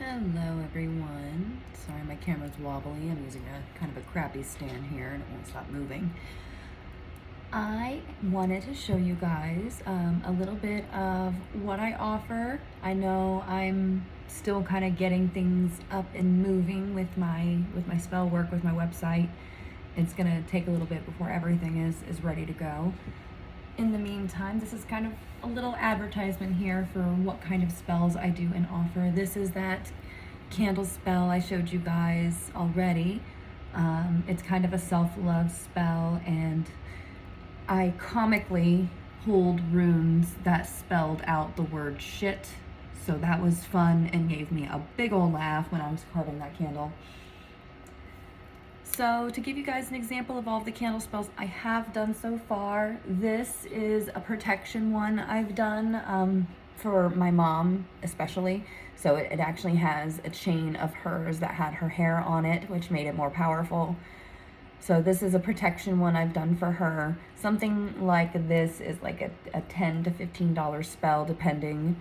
Hello everyone. Sorry my camera's wobbly. I'm using a kind of a crappy stand here and it won't stop moving. I wanted to show you guys a little bit of what I offer. I know I'm still kind of getting things up and moving with my spell work, with my website. It's gonna take a little bit before everything is ready to go. In the meantime, this is kind of a little advertisement here for what kind of spells I do and offer. This is that candle spell I showed you guys already. It's kind of a self-love spell, and I comically pulled runes that spelled out the word shit. So that was fun and gave me a big old laugh when I was carving that candle. So to give you guys an example of all of the candle spells I have done so far, this is a protection one I've done for my mom especially. So it actually has a chain of hers that had her hair on it, which made it more powerful. So this is a protection one I've done for her. Something like this is like a $10 to $15 spell depending.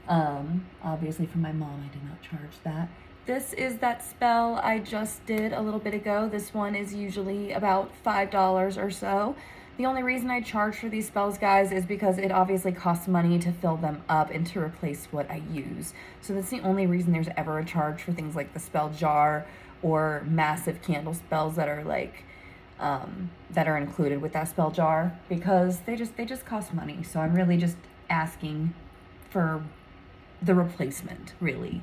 Obviously for my mom I did not charge that. This is that spell I just did a little bit ago. This one is usually about $5 or so. The only reason I charge for these spells, guys, is because it obviously costs money to fill them up and to replace what I use. So that's the only reason there's ever a charge for things like the spell jar or massive candle spells that are like that are included with that spell jar, because they just cost money. So I'm really just asking for the replacement, really,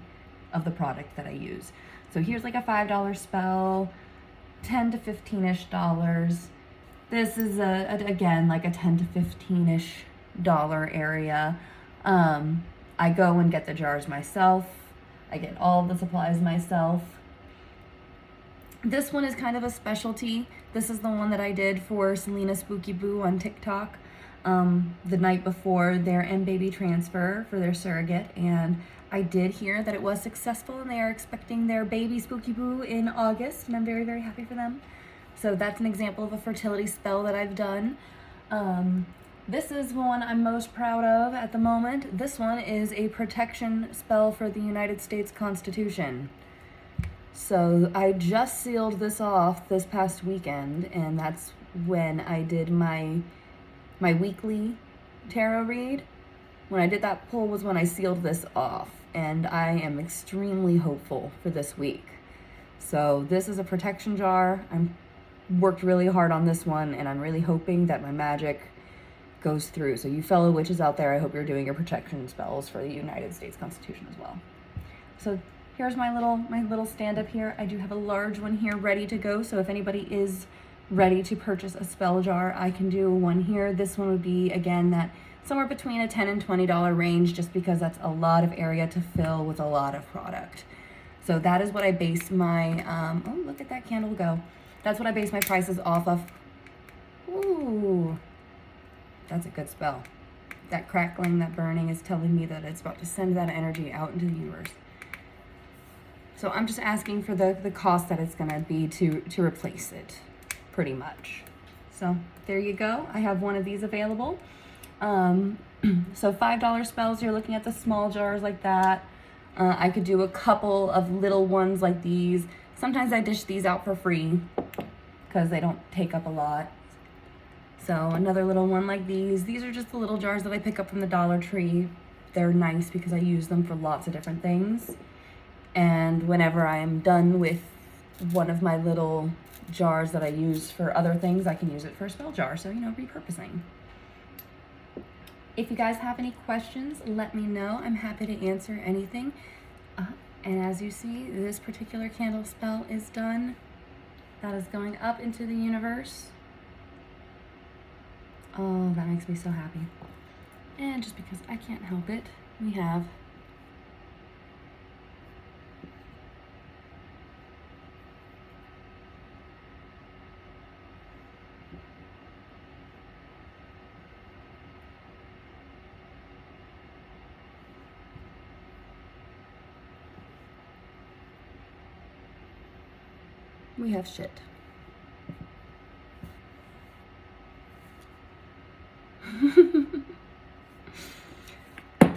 of the product that I use. So here's like a $5 spell, 10 to 15-ish dollars. This is again like a 10 to 15-ish dollar area. I go and get the jars myself. I get all the supplies myself. This one is kind of a specialty. This is the one that I did for Selena Spooky Boo on TikTok the night before their M-Baby transfer for their surrogate, and I did hear that it was successful and they are expecting their baby Spooky Boo in August, and I'm very, very happy for them. So that's an example of a fertility spell that I've done. This is one I'm most proud of at the moment. This one is a protection spell for the United States Constitution. So I just sealed this off this past weekend, and that's when I did my weekly tarot read. When I did that pull was when I sealed this off, and I am extremely hopeful for this week. So this is a protection jar. I'm worked really hard on this one, and I'm really hoping that my magic goes through. So you fellow witches out there, I hope you're doing your protection spells for the United States Constitution as well. So here's my little stand up here. I do have a large one here ready to go, so if anybody is ready to purchase a spell jar, I can do one here. This one would be, again, that somewhere between a $10 and $20 range, just because that's a lot of area to fill with a lot of product. So that is what I base my, oh, look at that candle go. That's what I base my prices off of. Ooh, that's a good spell. That crackling, that burning is telling me that it's about to send that energy out into the universe. So I'm just asking for the cost that it's gonna be to replace it, pretty much. So there you go. I have one of these available. So $5 spells, you're looking at the small jars like that. I could do a couple of little ones like these. Sometimes I dish these out for free because they don't take up a lot. So another little one like these. These are just the little jars that I pick up from the Dollar Tree. They're nice because I use them for lots of different things. And whenever I am done with one of my little jars that I use for other things, I can use it for a spell jar. So, you know, repurposing. If you guys have any questions, let me know. I'm happy to answer anything. And as you see, this particular candle spell is done. That is going up into the universe. Oh, that makes me so happy. And just because I can't help it, we have shit.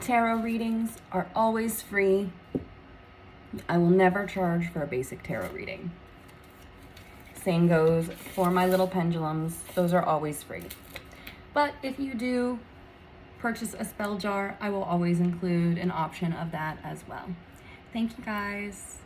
Tarot readings are always free. I will never charge for a basic tarot reading. Same goes for my little pendulums. Those are always free. But if you do purchase a spell jar, I will always include an option of that as well. Thank you guys.